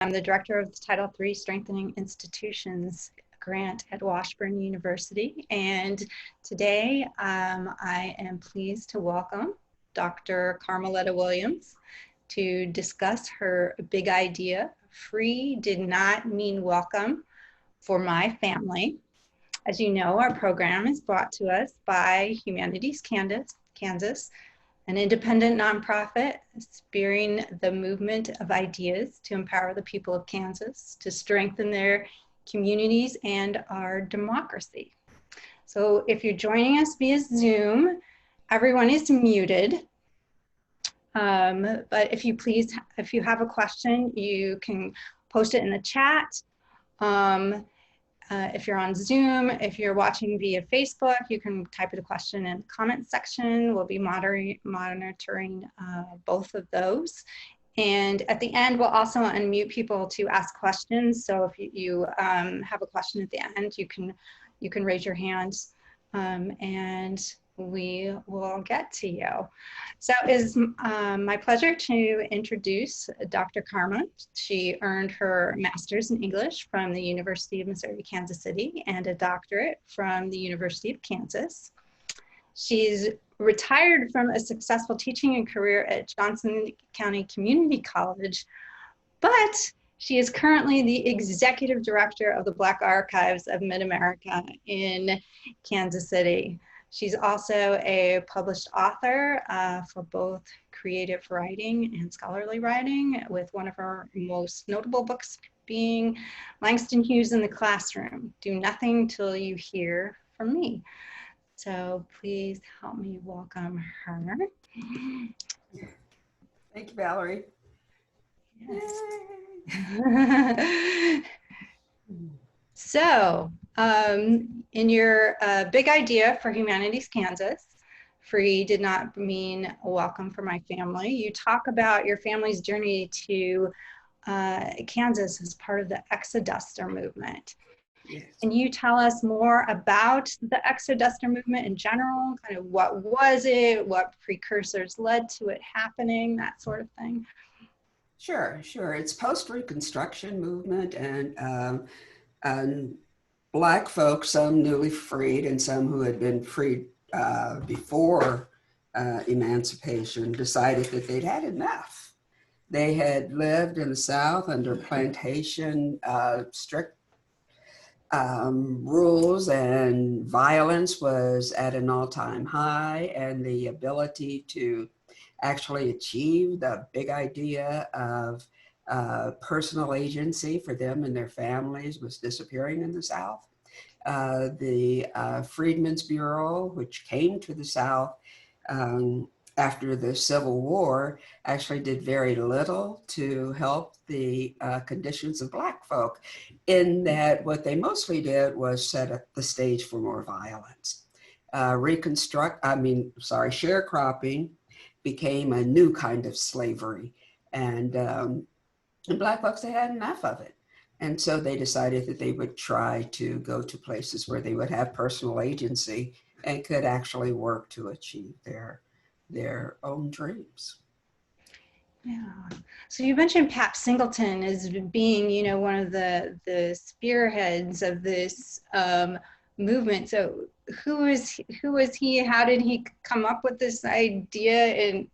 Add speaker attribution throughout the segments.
Speaker 1: I'm the director of the Title III Strengthening Institutions grant at Washburn University. And today I am pleased to welcome Dr. Carmaletta Williams to discuss her big idea, free did not mean welcome for my family. As you know, our program is brought to us by Humanities Kansas, an independent nonprofit spearing the movement of ideas to empower the people of Kansas to strengthen their communities and our democracy. So if you're joining us via Zoom, everyone is muted. But if you have a question, you can post it in the chat. If you're on Zoom, if you're watching via Facebook, you can type the question in the comment section. We'll be monitoring both of those. And at the end, we'll also unmute people to ask questions. So if you have a question at the end, you can raise your hand and we will get to you. So it is my pleasure to introduce Dr. Carma. She earned her master's in English from the University of Missouri, Kansas City, and a doctorate from the University of Kansas. She's retired from a successful teaching career at Johnson County Community College, but she is currently the executive director of the Black Archives of Mid-America in Kansas City. She's also a published author for both creative writing and scholarly writing, with one of her most notable books being Langston Hughes in the Classroom, Do Nothing Till You Hear From Me. So please help me welcome her.
Speaker 2: Thank you, Valerie.
Speaker 1: Yes. So, in your big idea for Humanities Kansas, free did not mean welcome for my family. You talk about your family's journey to Kansas as part of the Exoduster movement.
Speaker 2: Yes.
Speaker 1: Can you tell us more about the Exoduster movement in general? Kind of what was it? What precursors led to it happening? That sort of thing.
Speaker 2: Sure. It's post-Reconstruction movement, and Black folks, some newly freed and some who had been freed before emancipation, decided that they'd had enough. They had lived in the South under plantation strict rules, and violence was at an all-time high, and the ability to actually achieve the big idea of personal agency for them and their families was disappearing in the South. The Freedmen's Bureau, which came to the South after the Civil War, actually did very little to help the conditions of Black folk, in that what they mostly did was set up the stage for more violence. Sharecropping became a new kind of slavery, and Black folks, they had enough of it. And so they decided that they would try to go to places where they would have personal agency and could actually work to achieve their own dreams.
Speaker 1: Yeah. So you mentioned Pat Singleton as being, you know, one of the spearheads of this movement. So who was he? How did he come up with this idea, and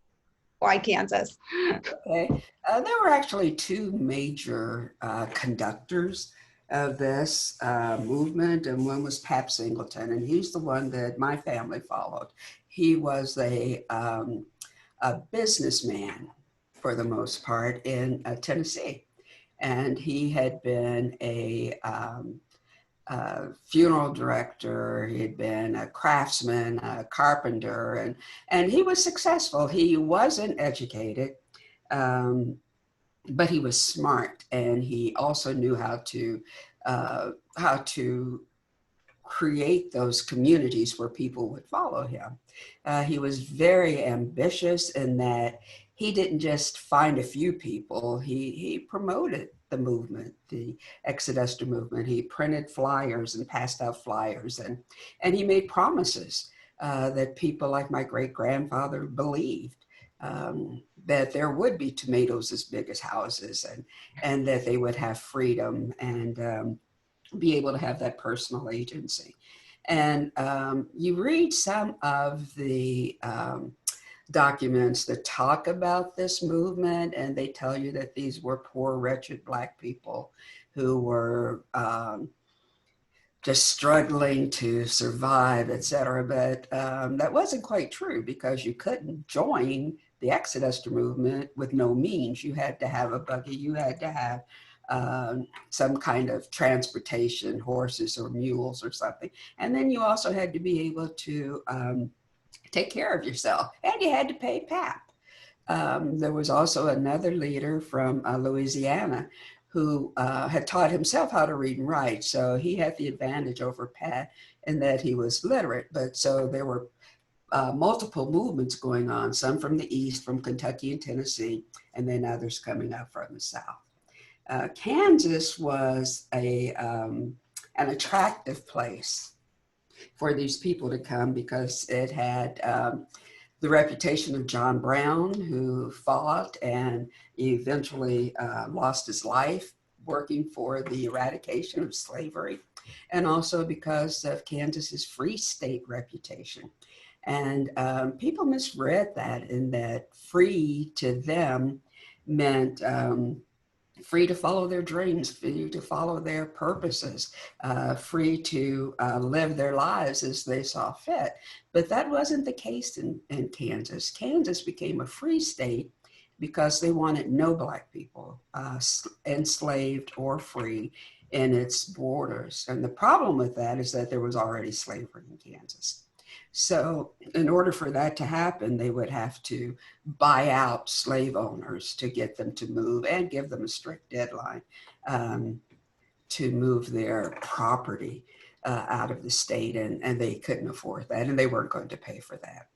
Speaker 1: why Kansas?
Speaker 2: Okay. There were actually two major conductors of this movement, and one was Pat Singleton, and he's the one that my family followed. He was a businessman, for the most part, in Tennessee, and he had been a funeral director. He had been a craftsman, a carpenter, and he was successful. He wasn't educated, but he was smart, and he also knew how to create those communities where people would follow him. He was very ambitious in that he didn't just find a few people. He promoted the movement, the Exoduster movement. He printed flyers and passed out flyers, and he made promises that people like my great-grandfather believed. that there would be tomatoes as big as houses, and that they would have freedom and be able to have that personal agency. And you read some of the documents that talk about this movement, and they tell you that these were poor, wretched Black people who were just struggling to survive, et cetera. But that wasn't quite true, because you couldn't join the Exoduster movement with no means. You had to have a buggy, you had to have some kind of transportation, horses or mules or something. And then you also had to be able to take care of yourself, and you had to pay PAP. There was also another leader from Louisiana who had taught himself how to read and write. So he had the advantage over Pat in that he was literate. But so there were multiple movements going on, some from the East, from Kentucky and Tennessee, and then others coming up from the South. Kansas was an attractive place for these people to come, because it had the reputation of John Brown, who fought and eventually lost his life working for the eradication of slavery, and also because of Kansas's free state reputation. And people misread that, in that free to them meant free to follow their dreams, free to follow their purposes, free to live their lives as they saw fit. But that wasn't the case in Kansas. Kansas became a free state because they wanted no Black people enslaved or free in its borders. And the problem with that is that there was already slavery in Kansas. So in order for that to happen, they would have to buy out slave owners to get them to move, and give them a strict deadline to move their property out of the state. And they couldn't afford that, and they weren't going to pay for that.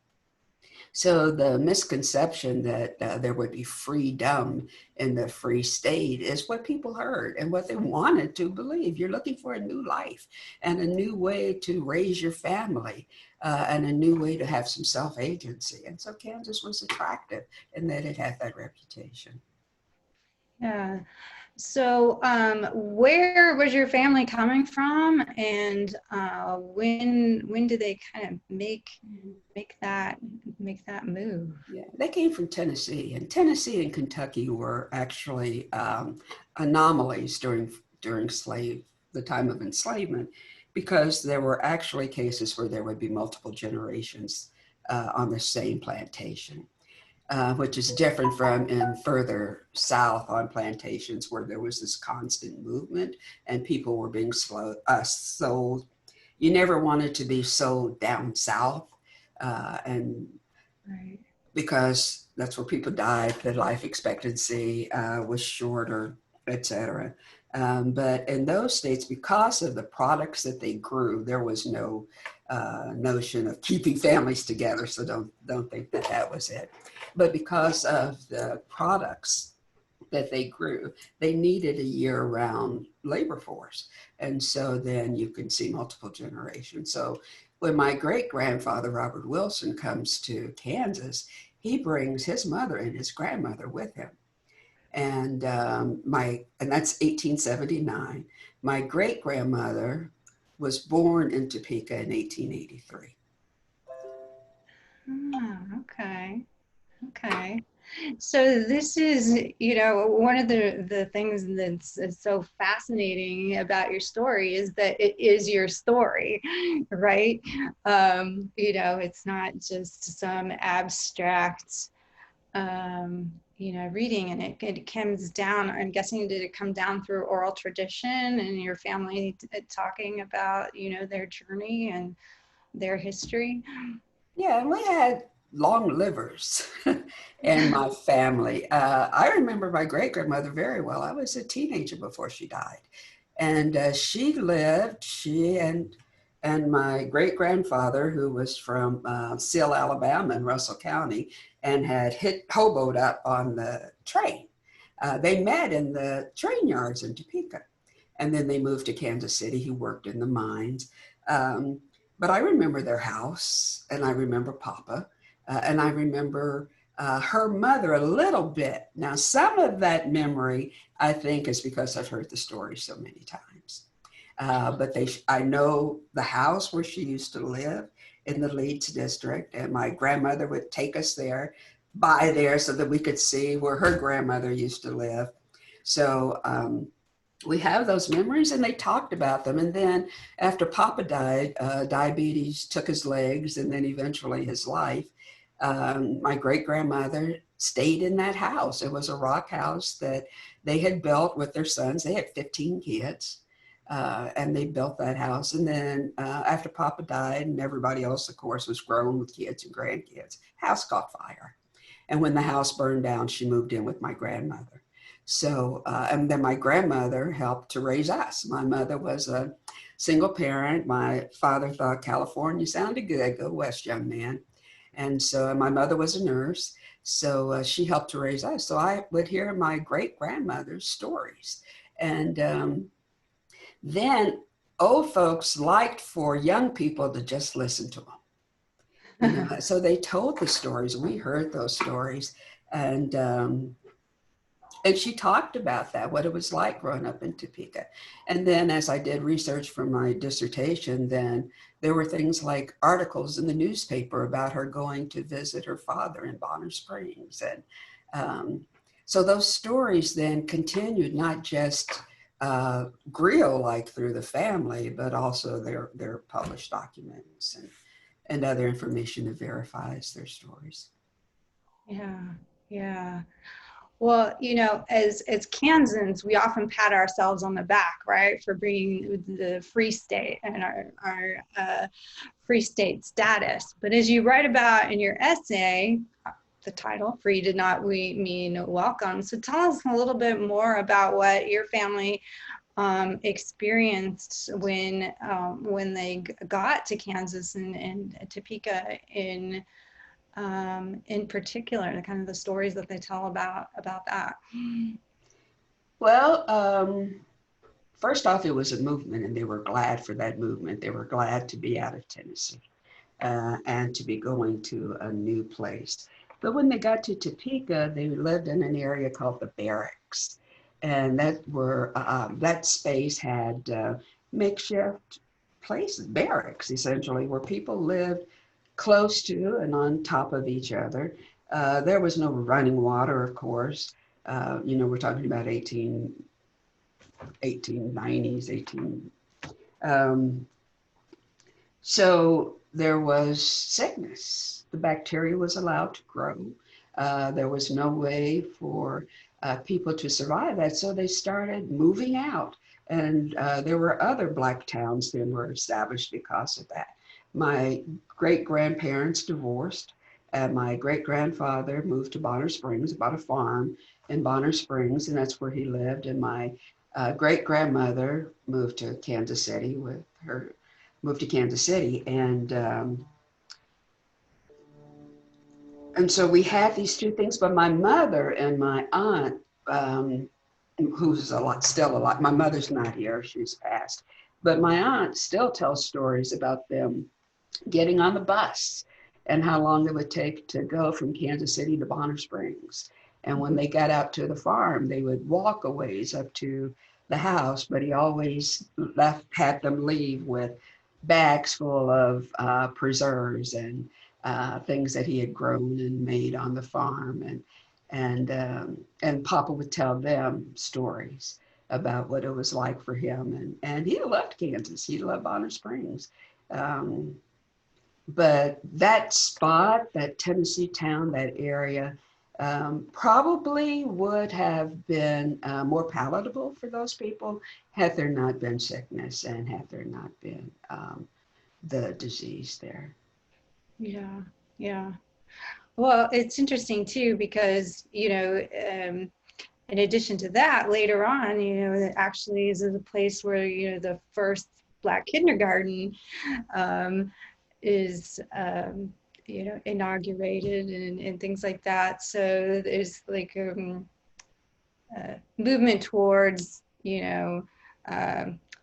Speaker 2: So the misconception that there would be freedom in the free state is what people heard and what they wanted to believe. You're looking for a new life and a new way to raise your family and a new way to have some self-agency. And so Kansas was attractive in that it had that reputation.
Speaker 1: Yeah. So where was your family coming from, and when did they kind of make that move?
Speaker 2: Yeah, they came from Tennessee, and Tennessee and Kentucky were actually anomalies during the time of enslavement, because there were actually cases where there would be multiple generations on the same plantation. Which is different from in further south on plantations, where there was this constant movement and people were being sold. You never wanted to be sold down south, and
Speaker 1: Right.
Speaker 2: because that's where people died, the life expectancy was shorter, etc. But in those states, because of the products that they grew, there was no notion of keeping families together. So don't think that that was it. But because of the products that they grew, they needed a year-round labor force. And so then you can see multiple generations. So when my great-grandfather, Robert Wilson, comes to Kansas, he brings his mother and his grandmother with him. And that's 1879. My great-grandmother was born in Topeka in 1883.
Speaker 1: Oh, okay. Okay. So this is, one of the things that's so fascinating about your story is that it is your story, right? It's not just some abstract, reading, and it comes down, I'm guessing, did it come down through oral tradition and your family talking about, their journey and their history?
Speaker 2: Yeah, and we had long livers in my family. I remember my great-grandmother very well. I was a teenager before she died. And she and my great-grandfather, who was from Seal, Alabama in Russell County, and had hoboed up on the train. They met in the train yards in Topeka. And then they moved to Kansas City. He worked in the mines. But I remember their house, and I remember Papa, and I remember her mother a little bit. Now, some of that memory, I think, is because I've heard the story so many times. But I know the house where she used to live in the Leeds district, and my grandmother would take us there, by there, so that we could see where her grandmother used to live. So we have those memories, and they talked about them. And then after Papa died, diabetes took his legs and then eventually his life. My great grandmother stayed in that house. It was a rock house that they had built with their sons. They had 15 kids. And they built that house. And then after Papa died, and everybody else, of course, was grown with kids and grandkids, house caught fire. And when the house burned down, she moved in with my grandmother. So, and then my grandmother helped to raise us. My mother was a single parent. My father thought California sounded good. Go west, young man. And so my mother was a nurse. So she helped to raise us. So I would hear my great grandmother's stories. And then old folks liked for young people to just listen to them. You know, so they told the stories. We heard those stories, and she talked about that, what it was like growing up in Topeka. And then as I did research for my dissertation, then there were things like articles in the newspaper about her going to visit her father in Bonner Springs. And so those stories then continued, not just griot like through the family, but also their published documents and other information that verifies their stories.
Speaker 1: Yeah, yeah. Well, you know, as Kansans, we often pat ourselves on the back, right, for bringing the free state and our free state status. But as you write about in your essay, the title, Free Did Not We Mean Welcome. So tell us a little bit more about what your family experienced when they got to Kansas and Topeka in particular, the kind of the stories that they tell about that.
Speaker 2: Well, first off, it was a movement, and they were glad for that movement. They were glad to be out of Tennessee and to be going to a new place. But when they got to Topeka, they lived in an area called the Barracks, and that space had makeshift places, barracks essentially, where people lived close to and on top of each other. There was no running water, of course. You know, we're talking about 1890s. So there was sickness. The bacteria was allowed to grow. There was no way for people to survive that. So they started moving out. And there were other Black towns that were established because of that. My great-grandparents divorced, and my great-grandfather moved to Bonner Springs, bought a farm in Bonner Springs, and that's where he lived. And my great-grandmother moved to Kansas City and so we have these two things. But my mother and my aunt, who's still alive, my mother's not here, she's passed, but my aunt still tells stories about them getting on the bus and how long it would take to go from Kansas City to Bonner Springs. And when they got out to the farm, they would walk a ways up to the house, but he always had them leave with bags full of preserves and things that he had grown and made on the farm. And Papa would tell them stories about what it was like for him. And he loved Kansas. He loved Bonner Springs. But that spot, that Tennessee town, that area, probably would have been more palatable for those people had there not been sickness and had there not been the disease there.
Speaker 1: Yeah, yeah. Well, it's interesting too, because, you know, in addition to that, later on, you know, it actually is a place where, you know, the first Black kindergarten is, you know, inaugurated and things like that. So there's like movement towards, you know,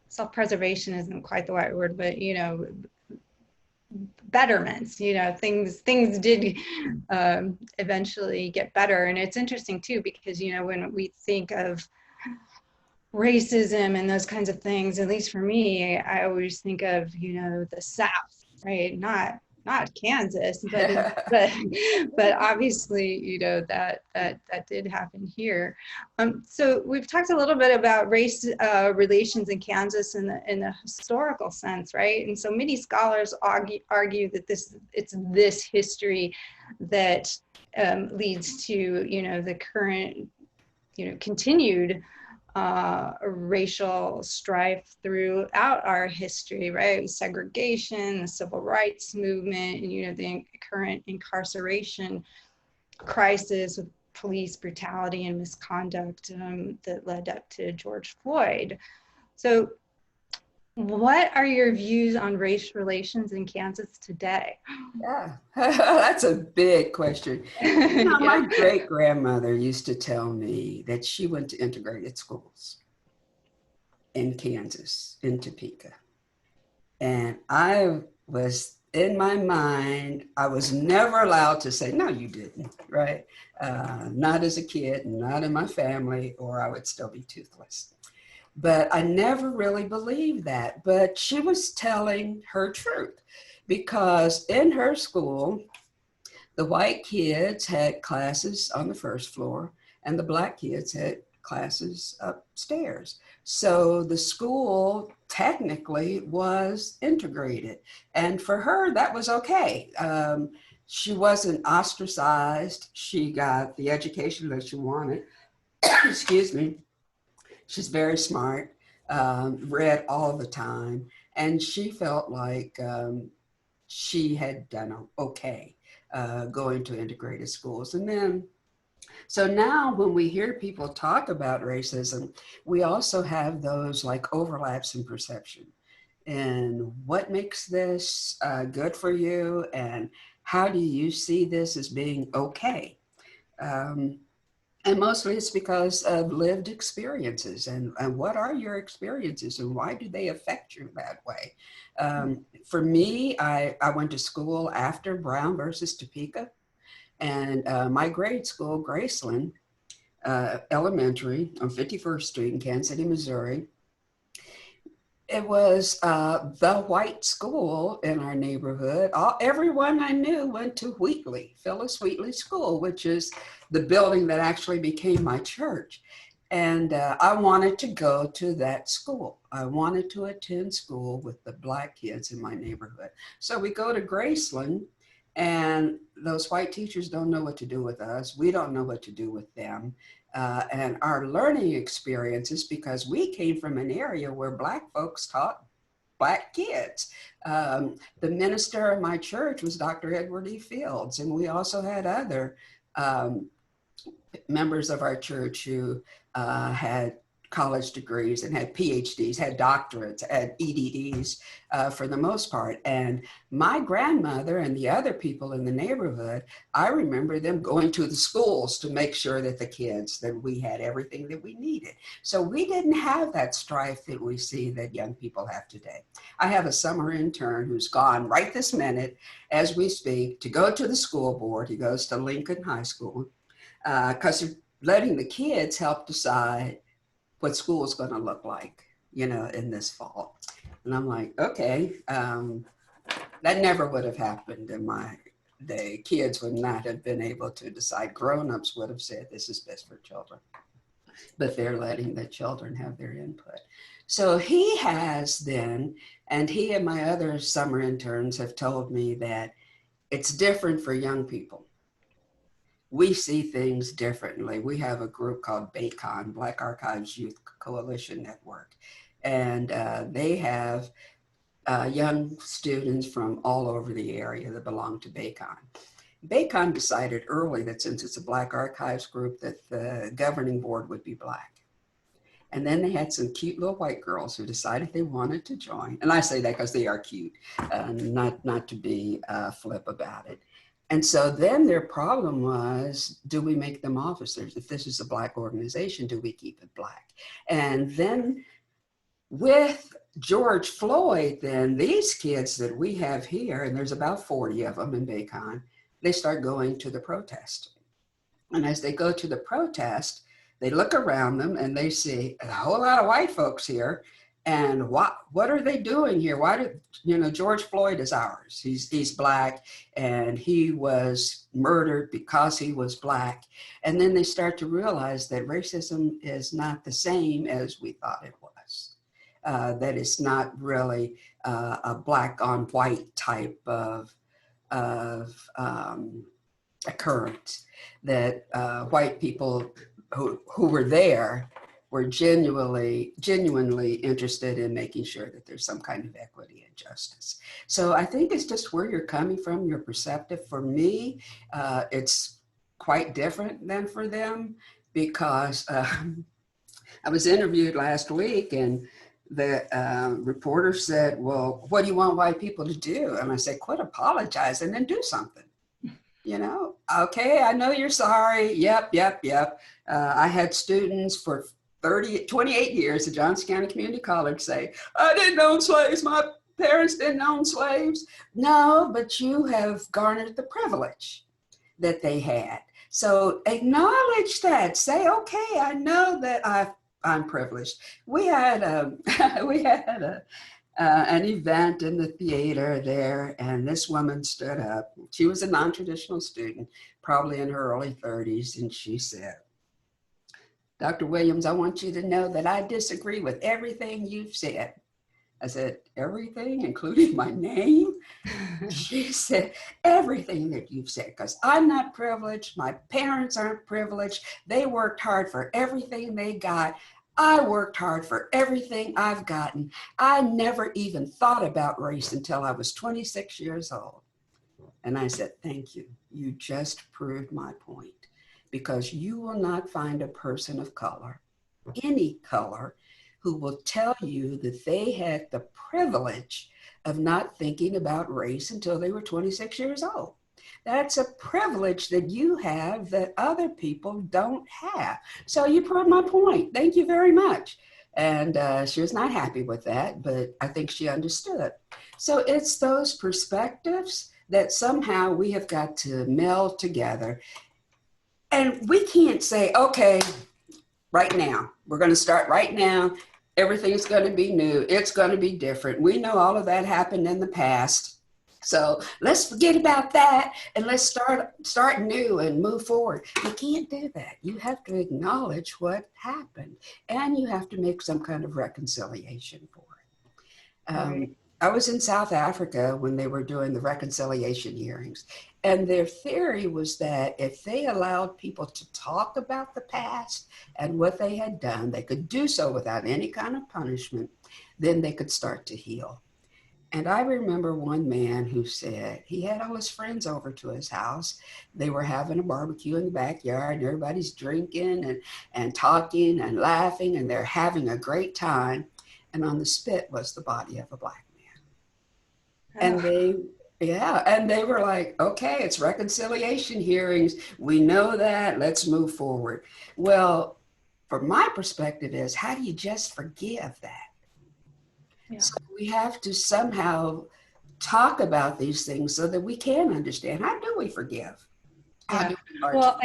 Speaker 1: self-preservation isn't quite the right word, but, you know, betterments, things did eventually get better. And it's interesting too, because, when we think of racism and those kinds of things, at least for me, I always think of, the South, right? Not Kansas, but obviously, that did happen here. So we've talked a little bit about race relations in Kansas in the historical sense, right? And so many scholars argue that it's this history that leads to the current continued racial strife throughout our history, right? Segregation, the civil rights movement, and the current incarceration crisis with police brutality and misconduct that led up to George Floyd. So what are your views on race relations in Kansas today?
Speaker 2: Yeah, that's a big question. My great-grandmother used to tell me that she went to integrated schools in Kansas, in Topeka. And I was, in my mind, I was never allowed to say, no, you didn't, right? Not as a kid, not in my family, or I would still be toothless. But I never really believed that. But she was telling her truth, because in her school, the white kids had classes on the first floor and the black kids had classes upstairs. So the school technically was integrated. And for her, that was okay. She wasn't ostracized. She got the education that she wanted. Excuse me. She's very smart, read all the time, and she felt like she had done okay going to integrated schools. And then, so now when we hear people talk about racism, we also have those like overlaps in perception. And what makes this good for you? And how do you see this as being okay? And mostly it's because of lived experiences. And what are your experiences and why do they affect you that way? For me, I went to school after Brown versus Topeka. And my grade school, Graceland Elementary on 51st Street in Kansas City, Missouri, it was the white school in our neighborhood. Everyone I knew went to Wheatley, Phyllis Wheatley School, which is the building that actually became my church. And I wanted to go to that school. I wanted to attend school with the black kids in my neighborhood. So we go to Graceland, and those white teachers don't know what to do with us. We don't know what to do with them. And our learning experiences, because we came from an area where black folks taught black kids. The minister of my church was Dr. Edward E. Fields, and we also had other members of our church who had college degrees and had PhDs, had doctorates, had EDDs for the most part. And my grandmother and the other people in the neighborhood, I remember them going to the schools to make sure that the kids, that we had everything that we needed. So we didn't have that strife that we see that young people have today. I have a summer intern who's gone right this minute as we speak to go to the school board. He goes to Lincoln High School because they're letting the kids help decide what school is going to look like, in this fall. And I'm like, okay, that never would have happened in my day. Kids would not have been able to decide. Grown-ups would have said, this is best for children. But they're letting the children have their input. So he has then, and he and my other summer interns have told me that it's different for young people. We see things differently. We have a group called BACON, Black Archives Youth Coalition Network, and they have young students from all over the area that belong to BACON. BACON decided early that since it's a Black Archives group that the governing board would be Black. And then they had some cute little white girls who decided they wanted to join. And I say that because they are cute, not to be flip about it. And so then their problem was, do we make them officers? If this is a Black organization, do we keep it Black? And then With George Floyd, then these kids that we have here, and there's about 40 of them in Bacon, they start going to the protest. And as they go to the protest, they look around them and they see a whole lot of white folks here. And what are they doing here? Why did, George Floyd is ours. He's Black, and he was murdered because he was Black. And then they start to realize that racism is not the same as we thought it was. That it's not really a Black on white type of occurrence. That white people who were there were genuinely interested in making sure that there's some kind of equity and justice. So I think it's just where you're coming from, your perspective. For me, it's quite different than for them, because I was interviewed last week, and the reporter said, well, what do you want white people to do? And I said, quit apologizing and do something. Okay, I know you're sorry. Yep. I had students for 28 years at Johnson County Community College say, I didn't own slaves. My parents didn't own slaves. No, but you have garnered the privilege that they had. So acknowledge that. Say, okay, I know that I'm privileged. We had an event in the theater there, and this woman stood up. She was a non-traditional student, probably in her early 30s, and she said, Dr. Williams, I want you to know that I disagree with everything you've said. I said, everything, including my name? She said, everything that you've said, because I'm not privileged. My parents aren't privileged. They worked hard for everything they got. I worked hard for everything I've gotten. I never even thought about race until I was 26 years old. And I said, thank you. You just proved my point, because you will not find a person of color, any color, who will tell you that they had the privilege of not thinking about race until they were 26 years old. That's a privilege that you have that other people don't have. So you proved my point. Thank you very much. And she was not happy with that, but I think she understood. So it's those perspectives that somehow we have got to meld together. And we can't say, okay, right now, we're going to start right now. Everything's going to be new. It's going to be different. We know all of that happened in the past. So let's forget about that and let's start new and move forward. You can't do that. You have to acknowledge what happened, and you have to make some kind of reconciliation for it.
Speaker 1: Right.
Speaker 2: I was in South Africa when they were doing the reconciliation hearings, and their theory was that if they allowed people to talk about the past and what they had done, they could do so without any kind of punishment, then they could start to heal. And I remember one man who said he had all his friends over to his house. They were having a barbecue in the backyard, and everybody's drinking and talking and laughing, and they're having a great time. And on the spit was the body of a Black man. And they were like, okay, it's reconciliation hearings. We know that. Let's move forward. Well, from my perspective is, how do you just forgive that? Yeah. So we have to somehow talk about these things so that we can understand, how do we forgive?
Speaker 1: Yeah. Well,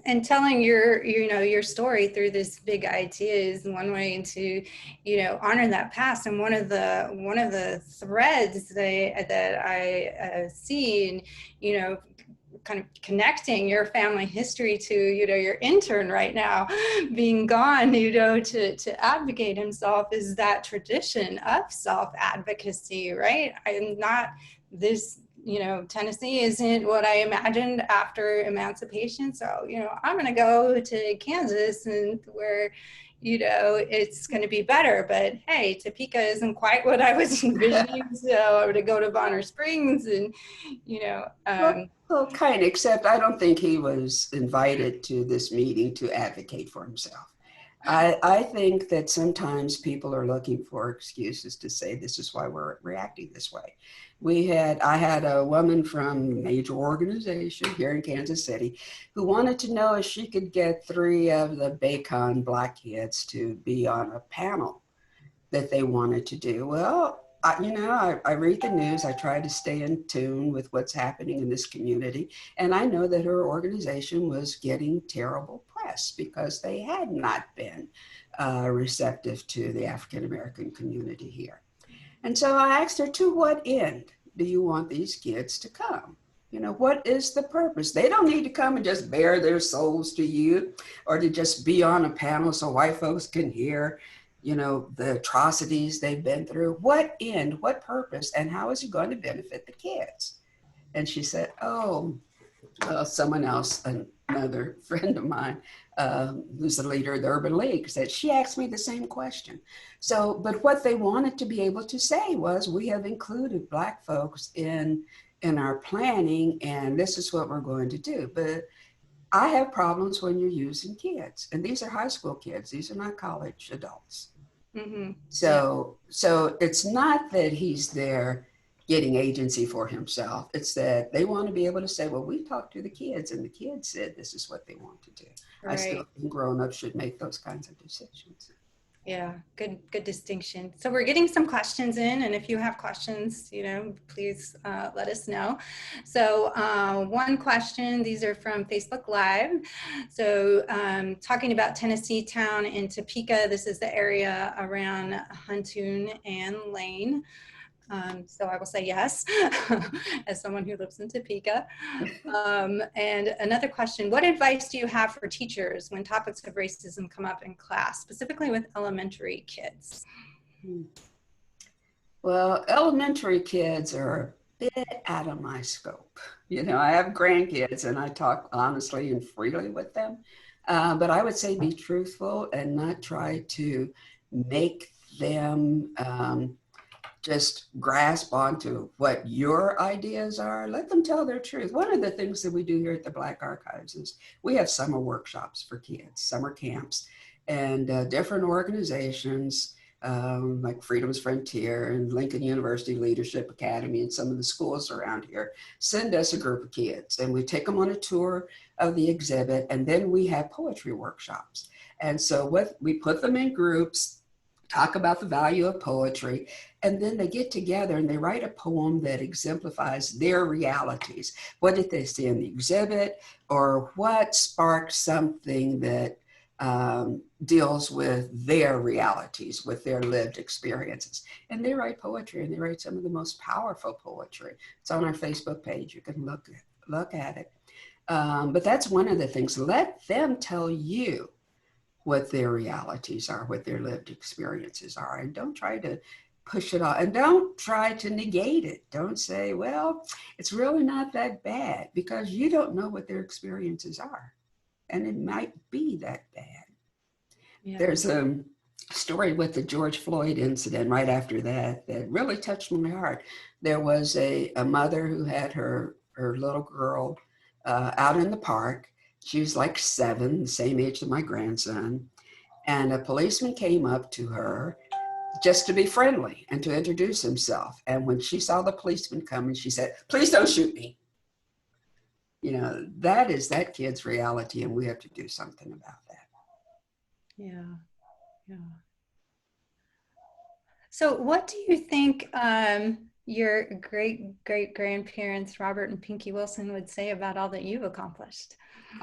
Speaker 1: and telling your story through this big idea is one way to, honor that past. And one of the threads that I see, and, kind of connecting your family history to, your intern right now being gone, to advocate himself, is that tradition of self-advocacy, right? I'm not this, Tennessee isn't what I imagined after emancipation. So, I'm going to go to Kansas, and where, it's going to be better. But hey, Topeka isn't quite what I was envisioning. So I'm going to go to Bonner Springs, and,
Speaker 2: well, kind of, except I don't think he was invited to this meeting to advocate for himself. I think that sometimes people are looking for excuses to say this is why we're reacting this way. I had a woman from a major organization here in Kansas City who wanted to know if she could get 3 of the Bacon Black kids to be on a panel. that they wanted to do? Well, I read the news. I try to stay in tune with what's happening in this community. And I know that her organization was getting terrible press because they had not been receptive to the African American community here. And so I asked her, to what end do you want these kids to come? What is the purpose? They don't need to come and just bare their souls to you or to just be on a panel so white folks can hear, the atrocities they've been through. What end, what purpose, and how is it going to benefit the kids? And she said, someone else, another friend of mine, who's the leader of the Urban League, said, she asked me the same question. So, but what they wanted to be able to say was, we have included Black folks in our planning, and this is what we're going to do. But I have problems when you're using kids, and these are high school kids. These are not college adults. Mm-hmm. So it's not that he's there getting agency for himself. It's that they want to be able to say, well, we talked to the kids and the kids said this is what they want to do. Right. I still think grown-ups should make those kinds of decisions.
Speaker 1: Yeah, good distinction. So we're getting some questions in, and if you have questions, please let us know. So one question, these are from Facebook Live. So talking about Tennessee Town in Topeka, this is the area around Huntoon and Lane. So I will say yes, as someone who lives in Topeka. And another question, what advice do you have for teachers when topics of racism come up in class, specifically with elementary kids?
Speaker 2: Well, elementary kids are a bit out of my scope. I have grandkids and I talk honestly and freely with them. But I would say be truthful and not try to make them just grasp onto what your ideas are. Let them tell their truth. One of the things that we do here at the Black Archives is we have summer workshops for kids, summer camps, and different organizations like Freedom's Frontier and Lincoln University Leadership Academy and some of the schools around here send us a group of kids, and we take them on a tour of the exhibit, and then we have poetry workshops. And so we put them in groups, talk about the value of poetry, and then they get together and they write a poem that exemplifies their realities. What did they see in the exhibit, or what sparked something that deals with their realities, with their lived experiences? And they write poetry, and they write some of the most powerful poetry. It's on our Facebook page. You can look at it. But that's one of the things. Let them tell you what their realities are, what their lived experiences are, and don't try to push it off, and don't try to negate it. Don't say, well, it's really not that bad, because you don't know what their experiences are, and it might be that bad. Yeah. There's a story with the George Floyd incident right after that really touched my heart. There was a mother who had her little girl out in the park. She was like 7, the same age as my grandson. And a policeman came up to her just to be friendly and to introduce himself. And when she saw the policeman coming, she said, "Please don't shoot me." That is that kid's reality, and we have to do something about that.
Speaker 1: Yeah. So what do you think your great-great-grandparents, Robert and Pinky Wilson, would say about all that you've accomplished?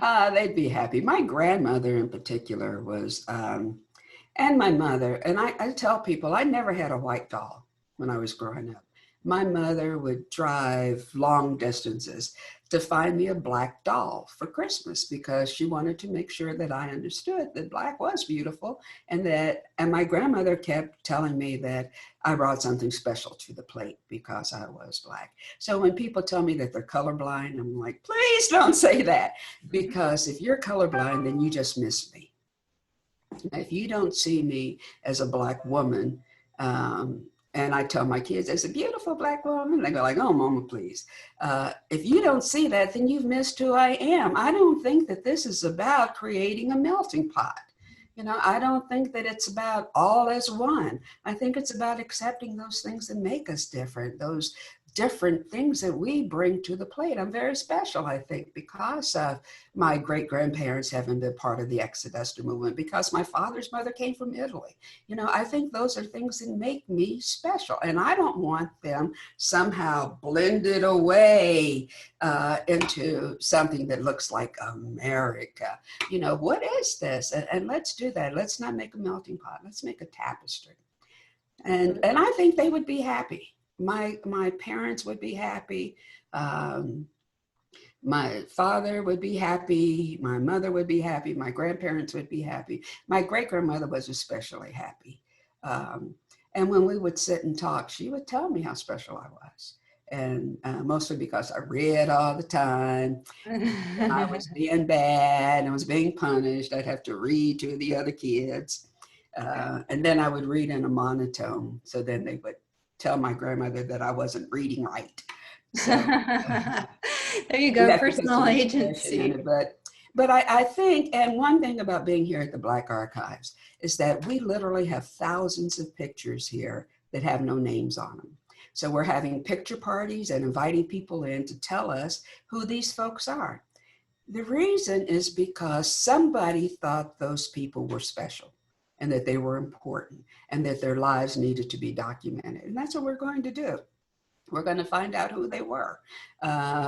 Speaker 2: They'd be happy. My grandmother in particular was, and my mother, and I tell people I never had a white doll when I was growing up. My mother would drive long distances to find me a black doll for Christmas, because she wanted to make sure that I understood that black was beautiful, and my grandmother kept telling me that I brought something special to the plate because I was black. So when people tell me that they're colorblind, I'm like, please don't say that, because if you're colorblind, then you just miss me. If you don't see me as a black woman, and I tell my kids, there's a beautiful black woman. They go like, oh, Mama, please. If you don't see that, then you've missed who I am. I don't think that this is about creating a melting pot. I don't think that it's about all as one. I think it's about accepting those things that make us different, those different things that we bring to the plate. I'm very special, I think, because of my great-grandparents having been part of the Exoduster movement, because my father's mother came from Italy. You know, I think those are things that make me special, and I don't want them somehow blended away into something that looks like America. You know, what is this? And let's do that. Let's not make a melting pot. Let's make a tapestry. And I think they would be happy. My parents would be happy. My father would be happy. My mother would be happy. My grandparents would be happy. My great-grandmother was especially happy. And when we would sit and talk, she would tell me how special I was. And mostly because I read all the time. When I was being bad and I was being punished, I'd have to read to the other kids. And then I would read in a monotone. So then they would tell my grandmother that I wasn't reading right. So,
Speaker 1: there you go, personal agency.
Speaker 2: But I think, and one thing about being here at the Black Archives is that we literally have thousands of pictures here that have no names on them. So we're having picture parties and inviting people in to tell us who these folks are. The reason is because somebody thought those people were special and that they were important and that their lives needed to be documented. And that's what we're going to do. We're going to find out who they were.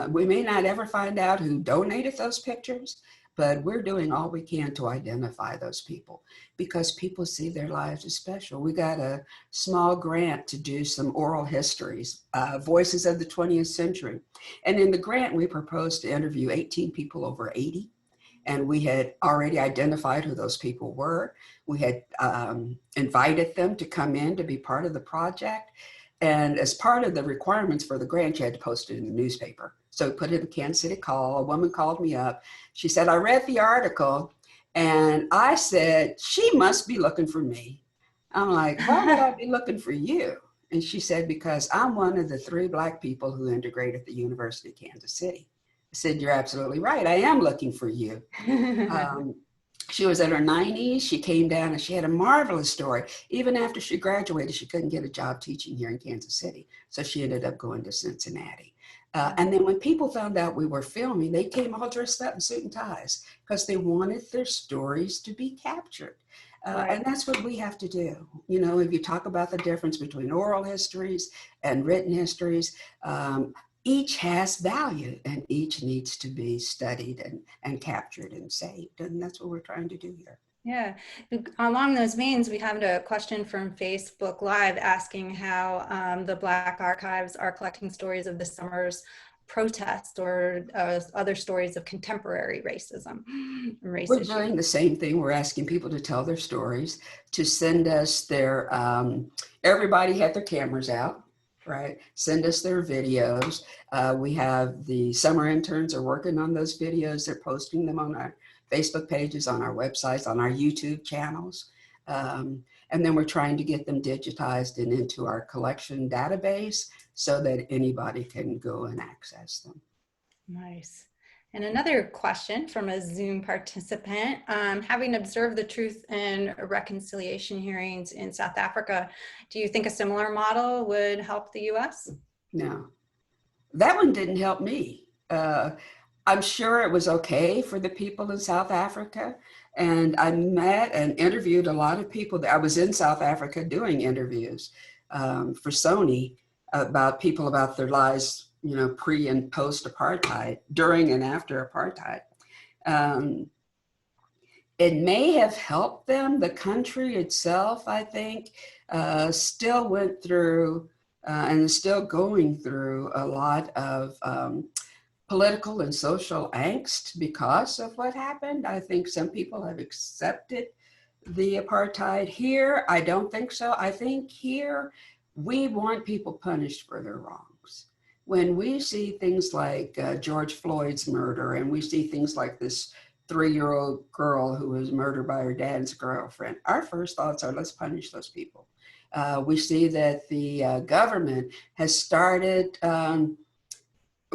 Speaker 2: We may not ever find out who donated those pictures, but we're doing all we can to identify those people because people see their lives as special. We got a small grant to do some oral histories, voices of the 20th century. And in the grant, we proposed to interview 18 people over 80. And we had already identified who those people were. We had invited them to come in to be part of the project. And as part of the requirements for the grant, you had to post it in the newspaper. So we put it in the Kansas City Call. A woman called me up. She said, I read the article. And I said, she must be looking for me. I'm like, why would I be looking for you? And she said, because I'm one of the 3 Black people who integrated the University of Kansas City. I said, you're absolutely right. I am looking for you. She was in her 90s. She came down and she had a marvelous story. Even after she graduated, she couldn't get a job teaching here in Kansas City. So she ended up going to Cincinnati. And then when people found out we were filming, they came all dressed up in suit and ties because they wanted their stories to be captured. Right. And that's what we have to do. You know, if you talk about the difference between oral histories and written histories, each has value and each needs to be studied and captured and saved. And that's what we're trying to do here.
Speaker 1: Yeah. Along those veins, we have a question from Facebook Live asking how the Black Archives are collecting stories of this summer's protests or other stories of contemporary racism.
Speaker 2: We're doing the same thing. We're asking people to tell their stories, to send us their, everybody had their cameras out. Right. Send us their videos. We have the summer interns are working on those videos. They're posting them on our Facebook pages, on our websites, on our YouTube channels. And then we're trying to get them digitized and into our collection database so that anybody can go and access them.
Speaker 1: Nice. And another question from a Zoom participant, having observed the Truth and Reconciliation hearings in South Africa, do you think a similar model would help the US?
Speaker 2: No, that one didn't help me. I'm sure it was okay for the people in South Africa. And I met and interviewed a lot of people. I was in South Africa doing interviews for Sony about people about their lives, you know, pre and post apartheid, during and after apartheid. It may have helped them. The country itself, I think, still went through and is still going through a lot of political and social angst because of what happened. I think some people have accepted the apartheid. Here, I don't think so. I think here, we want people punished for their wrongs. When we see things like George Floyd's murder, and we see things like this 3-year-old girl who was murdered by her dad's girlfriend, our first thoughts are, let's punish those people. We see that the government has started,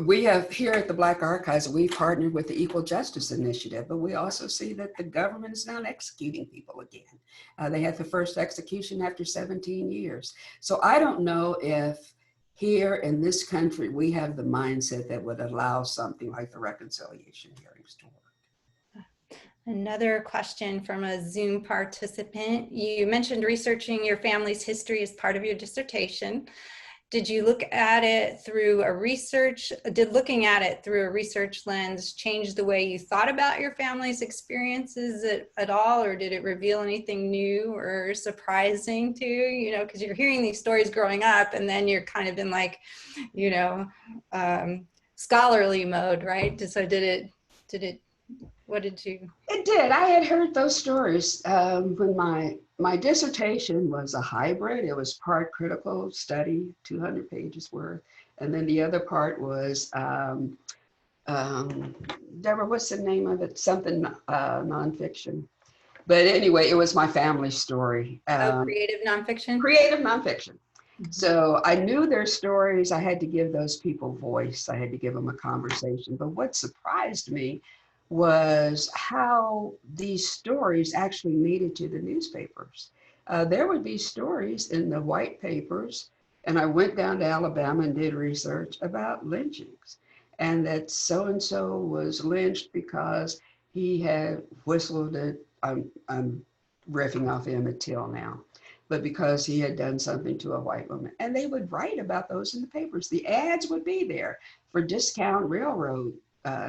Speaker 2: we have here at the Black Archives, we've partnered with the Equal Justice Initiative, but we also see that the government is now executing people again. They had the first execution after 17 years. So I don't know if here in this country, we have the mindset that would allow something like the reconciliation hearings to work.
Speaker 1: Another question from a Zoom participant. You mentioned researching your family's history as part of your dissertation. Did you look at it through a research, did looking at it through a research lens change the way you thought about your family's experiences at all, or did it reveal anything new or surprising to you? You know, because you're hearing these stories growing up and then you're kind of in like, you know, scholarly mode, right? So what did you?
Speaker 2: It did. I had heard those stories when my dissertation was a hybrid. It was part critical study, 200 pages worth, and then the other part was Deborah, what's the name of it? Something nonfiction. But anyway, it was my family story.
Speaker 1: Creative nonfiction?
Speaker 2: Creative nonfiction. So I knew their stories. I had to give those people voice. I had to give them a conversation. But what surprised me was how these stories actually made it to the newspapers. There would be stories in the white papers, and I went down to Alabama and did research about lynchings, and that so-and-so was lynched because he had whistled at, I'm riffing off Emmett Till now, but because he had done something to a white woman. And they would write about those in the papers. The ads would be there for discount railroad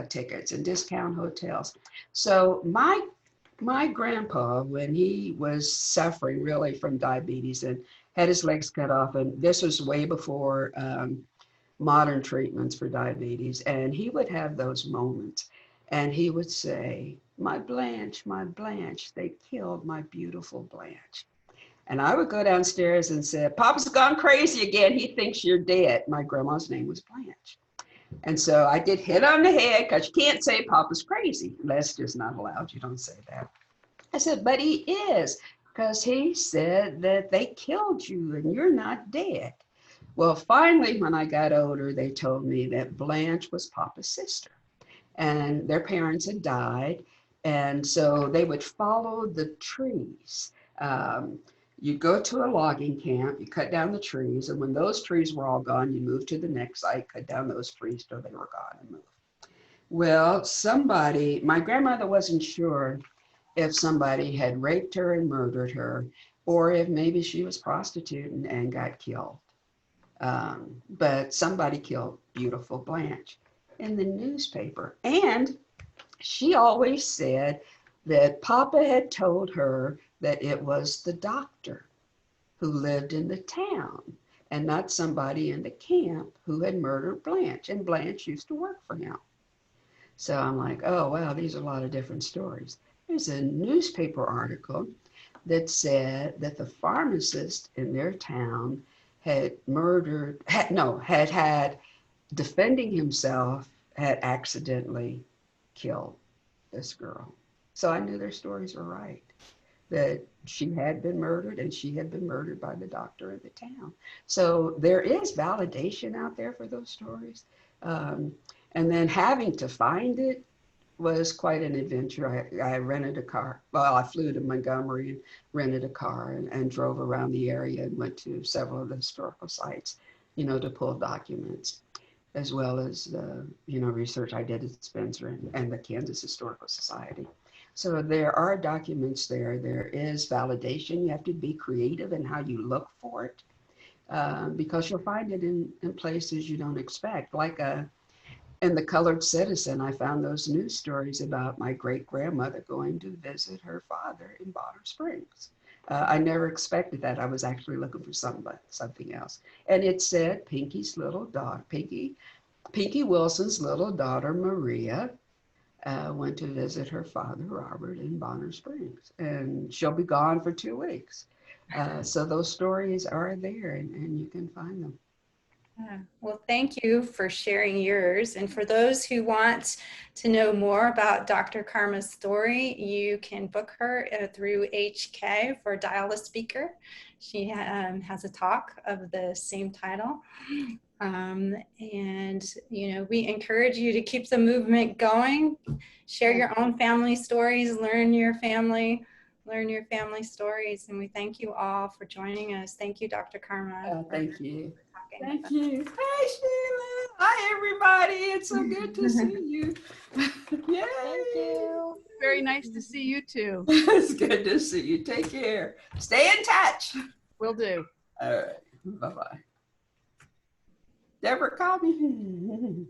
Speaker 2: tickets and discount hotels. So my grandpa, when he was suffering really from diabetes and had his legs cut off, and this was way before modern treatments for diabetes, and he would have those moments and he would say, my Blanche, they killed my beautiful Blanche. And I would go downstairs and say, Papa's gone crazy again. He thinks you're dead. My grandma's name was Blanche. And so I did hit on the head, because you can't say Papa's crazy. That's just not allowed. You don't say that. I said, but he is, because he said that they killed you and you're not dead. Well, finally, when I got older, they told me that Blanche was Papa's sister and their parents had died. And so they would follow the trees. You go to a logging camp, you cut down the trees, and when those trees were all gone, you move to the next site, cut down those trees till they were gone and move. Well, my grandmother wasn't sure if somebody had raped her and murdered her, or if maybe she was prostituting and got killed. But somebody killed beautiful Blanche in the newspaper. And she always said that Papa had told her that it was the doctor who lived in the town and not somebody in the camp who had murdered Blanche. And Blanche used to work for him. So I'm like, oh, wow, these are a lot of different stories. There's a newspaper article that said that the pharmacist in their town had defending himself, had accidentally killed this girl. So I knew their stories were right, that she had been murdered and she had been murdered by the doctor in the town. So there is validation out there for those stories. And then having to find it was quite an adventure. I rented a car. Well, I flew to Montgomery and rented a car and drove around the area and went to several of the historical sites, to pull documents, as well as the, research I did at Spencer and the Kansas Historical Society. So there are documents there. There is validation. You have to be creative in how you look for it, because you'll find it in places you don't expect. Like in The Colored Citizen, I found those news stories about my great-grandmother going to visit her father in Bonner Springs. I never expected that. I was actually looking for something else. And it said Pinky's little daughter, Pinky Wilson's little daughter, Maria, went to visit her father, Robert, in Bonner Springs. And she'll be gone for 2 weeks. So those stories are there, and you can find them.
Speaker 1: Well, thank you for sharing yours. And for those who want to know more about Dr. Carma's story, you can book her through HK for Dial a Speaker. She has a talk of the same title. And, we encourage you to keep the movement going, share your own family stories, learn your family, learn your family stories. And we thank you all for joining us. Thank you, Dr. Karma.
Speaker 2: Thank you.
Speaker 1: Talking
Speaker 2: Thank
Speaker 1: with us.
Speaker 2: you. Hi, Sheila. Hi, everybody. It's so good to see you. Yay.
Speaker 3: Thank you.
Speaker 4: Very nice to see you too.
Speaker 2: It's good to see you. Take care. Stay in touch.
Speaker 4: Will do.
Speaker 2: All right. Bye-bye. Deborah, call me.